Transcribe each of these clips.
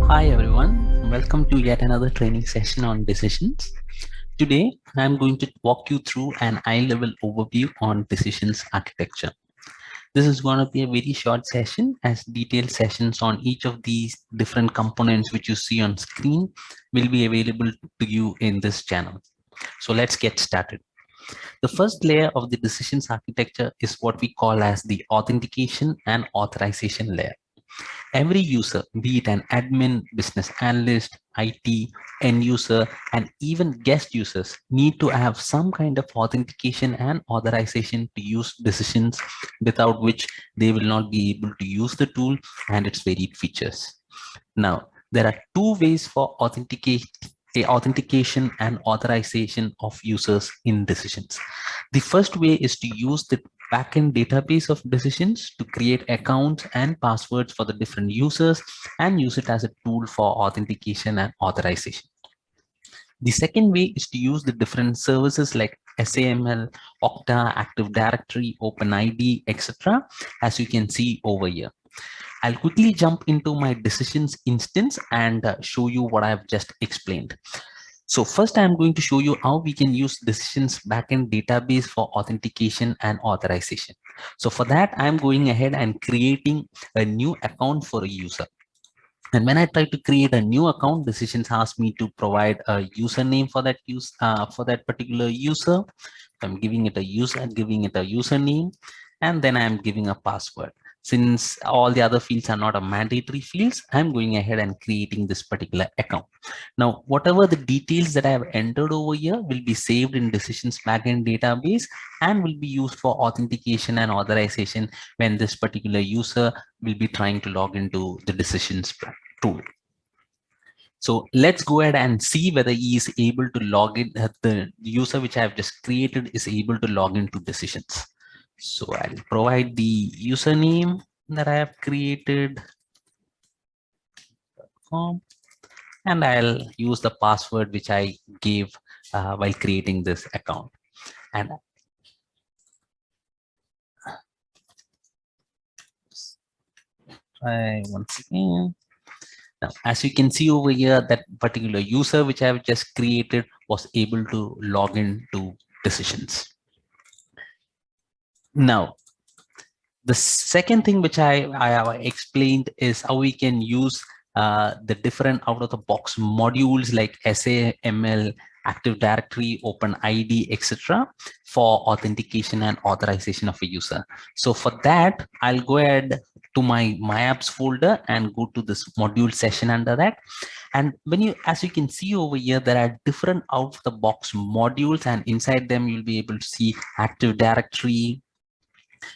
Hi everyone, welcome to yet another training session on decisions. Today, I'm going to walk you through an eye-level overview on decisions architecture. This is going to be a very short session as detailed sessions on each of these different components which you see on screen will be available to you in this channel. So let's get started. The first layer of the decisions architecture is what we call as the authentication and authorization layer. Every user, be it an admin, business analyst, IT, end user, and even guest users need to have some kind of authentication and authorization to use decisions, without which they will not be able to use the tool and its varied features. Now, there are two ways for authentication and authorization of users in decisions. The first way is to use the backend database of decisions to create accounts and passwords for the different users and use it as a tool for authentication and authorization. The second way is to use the different services like SAML, Okta, Active Directory, OpenID, etc. as you can see over here. I'll quickly jump into my decisions instance and show you what I've just explained. So first, I'm going to show you how we can use decisions backend database for authentication and authorization. So for that, I'm going ahead and creating a new account for a user. And when I try to create a new account, decisions ask me to provide a username for that particular user. I'm giving it a username, and then I'm giving a password. Since all the other fields are not a mandatory fields, I'm going ahead and creating this particular account. Now, whatever the details that I have entered over here will be saved in decisions backend database and will be used for authentication and authorization when this particular user will be trying to log into the decisions tool. So let's go ahead and see whether he is able to log in. The user which I have just created is able to log into decisions. So I'll provide the username that I have created, and I'll use the password which I gave while creating this account. And try once again. Now, as you can see over here, that particular user which I have just created was able to log into decisions. Now, the second thing which I explained is how we can use the different out-of-the-box modules like SAML, Active Directory, OpenID, etc. for authentication and authorization of a user. So for that, I'll go ahead to my apps folder and go to this module session under that. And as you can see over here, there are different out-of-the-box modules, and inside them you'll be able to see Active Directory.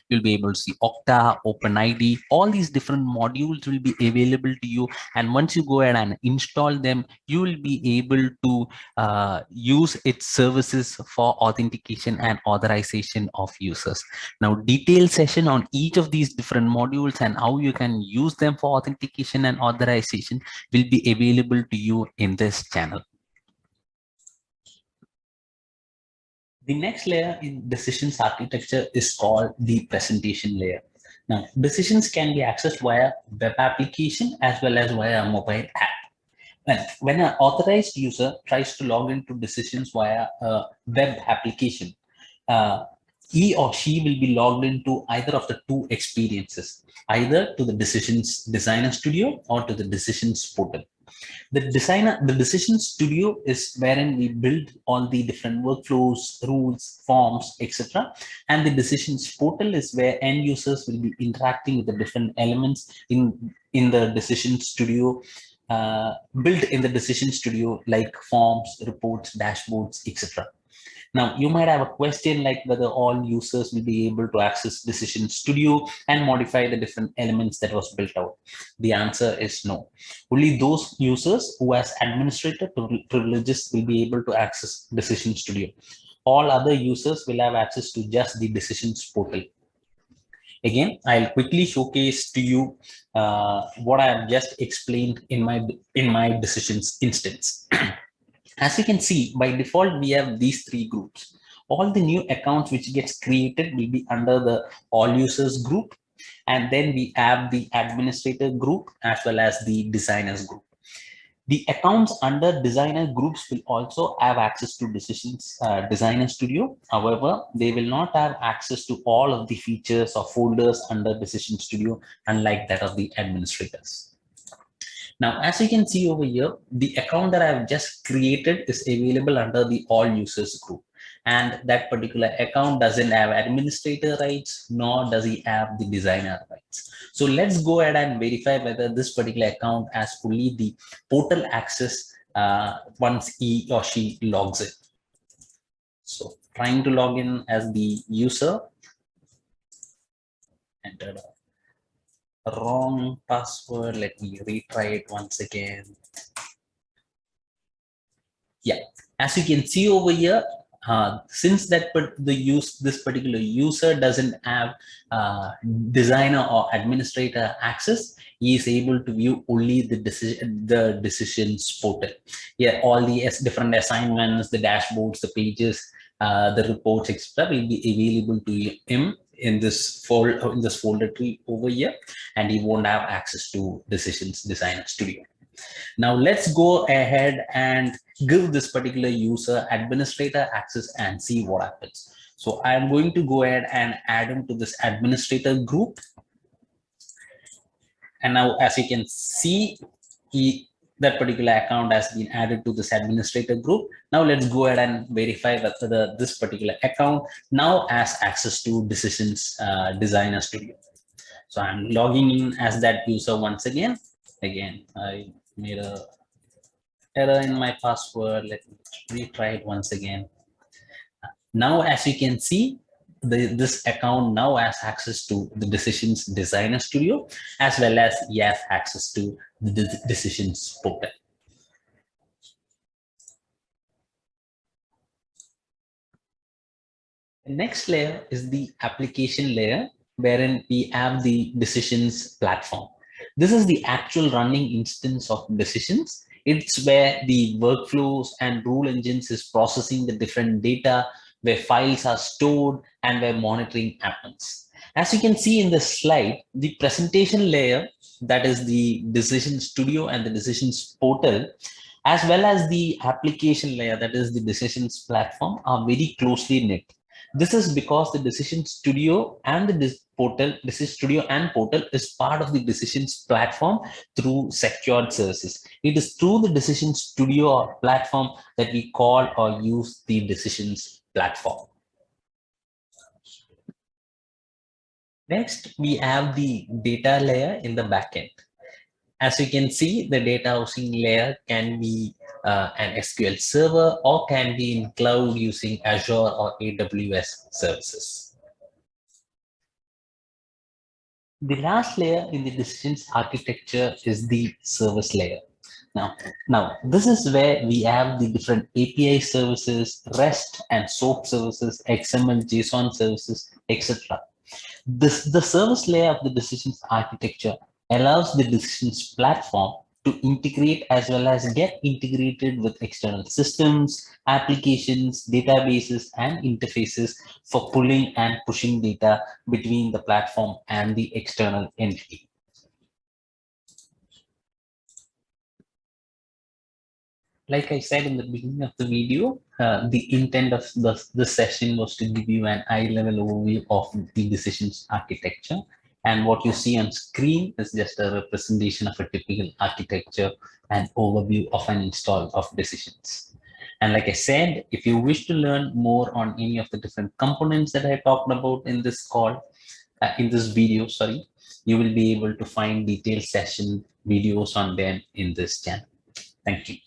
You'll be able to see Okta, OpenID, all these different modules will be available to you. And once you go ahead and install them, you will be able to use its services for authentication and authorization of users. Now, detailed session on each of these different modules and how you can use them for authentication and authorization will be available to you in this channel. The next layer in decisions architecture is called the presentation layer. Now, decisions can be accessed via web application as well as via a mobile app. When an authorized user tries to log into decisions via a web application, he or she will be logged into either of the two experiences, either to the decisions designer studio or to the decisions portal. The decision studio is wherein we build all the different workflows, rules, forms, etc. And the decisions portal is where end users will be interacting with the different elements in the decision studio, built in the decision studio, like forms, reports, dashboards, etc. Now, you might have a question like whether all users will be able to access Decision Studio and modify the different elements that was built out. The answer is no. Only those users who has administrator privileges will be able to access Decision Studio. All other users will have access to just the Decisions portal. Again, I'll quickly showcase to you what I have just explained in my decisions instance. As you can see, by default, we have these three groups. All the new accounts which gets created will be under the all users group. And then we have the administrator group as well as the designers group. The accounts under designer groups will also have access to decisions designer studio. However, they will not have access to all of the features or folders under decision studio, unlike that of the administrators. Now, as you can see over here, the account that I've just created is available under the all users group. And that particular account doesn't have administrator rights, nor does he have the designer rights. So let's go ahead and verify whether this particular account has fully the portal access once he or she logs in. So trying to log in as the user, entered a wrong password. Let me retry it once again. Yeah, as you can see over here, since this particular user doesn't have designer or administrator access, he is able to view only the decisions portal. Yeah, all the different assignments, the dashboards, the pages, the reports, etc., will be available to him in this folder tree over here, and he won't have access to decisions designer studio. Now let's go ahead and give this particular user administrator access and see what happens. So I'm going to go ahead and add him to this administrator group. And now, as you can see, that particular account has been added to this administrator group. Now let's go ahead and verify that this particular account now has access to decisions designer studio. So I'm logging in as that user once again. Again, I made a error in my password. Let me retry it once again. Now, as you can see, this account now has access to the Decisions Designer Studio, as well as he has access to the Decisions portal. The next layer is the application layer, wherein we have the Decisions platform. This is the actual running instance of Decisions. It's where the workflows and rule engines is processing the different data, where files are stored, and where monitoring happens. As you can see in the slide, the presentation layer, that is the Decision Studio and the Decisions portal, as well as the application layer, that is the Decisions platform, are very closely knit. This is because the Decision Studio and the Decision Studio and portal is part of the Decisions platform through secured services. It is through the Decision Studio or platform that we call or use the Decisions platform. Next, we have the data layer in the backend. As you can see, the data housing layer can be an SQL server or can be in cloud using Azure or AWS services. The last layer in the decisions architecture is the service layer. Now, this is where we have the different API services, REST and SOAP services, XML, JSON services, etc. The service layer of the decisions architecture allows the decisions platform to integrate as well as get integrated with external systems, applications, databases, and interfaces for pulling and pushing data between the platform and the external entity. Like I said in the beginning of the video, the intent of this session was to give you an high-level overview of the decisions architecture. And what you see on screen is just a representation of a typical architecture and overview of an install of decisions. And like I said, if you wish to learn more on any of the different components that I talked about in this call, in this video, sorry, you will be able to find detailed session videos on them in this channel. Thank you.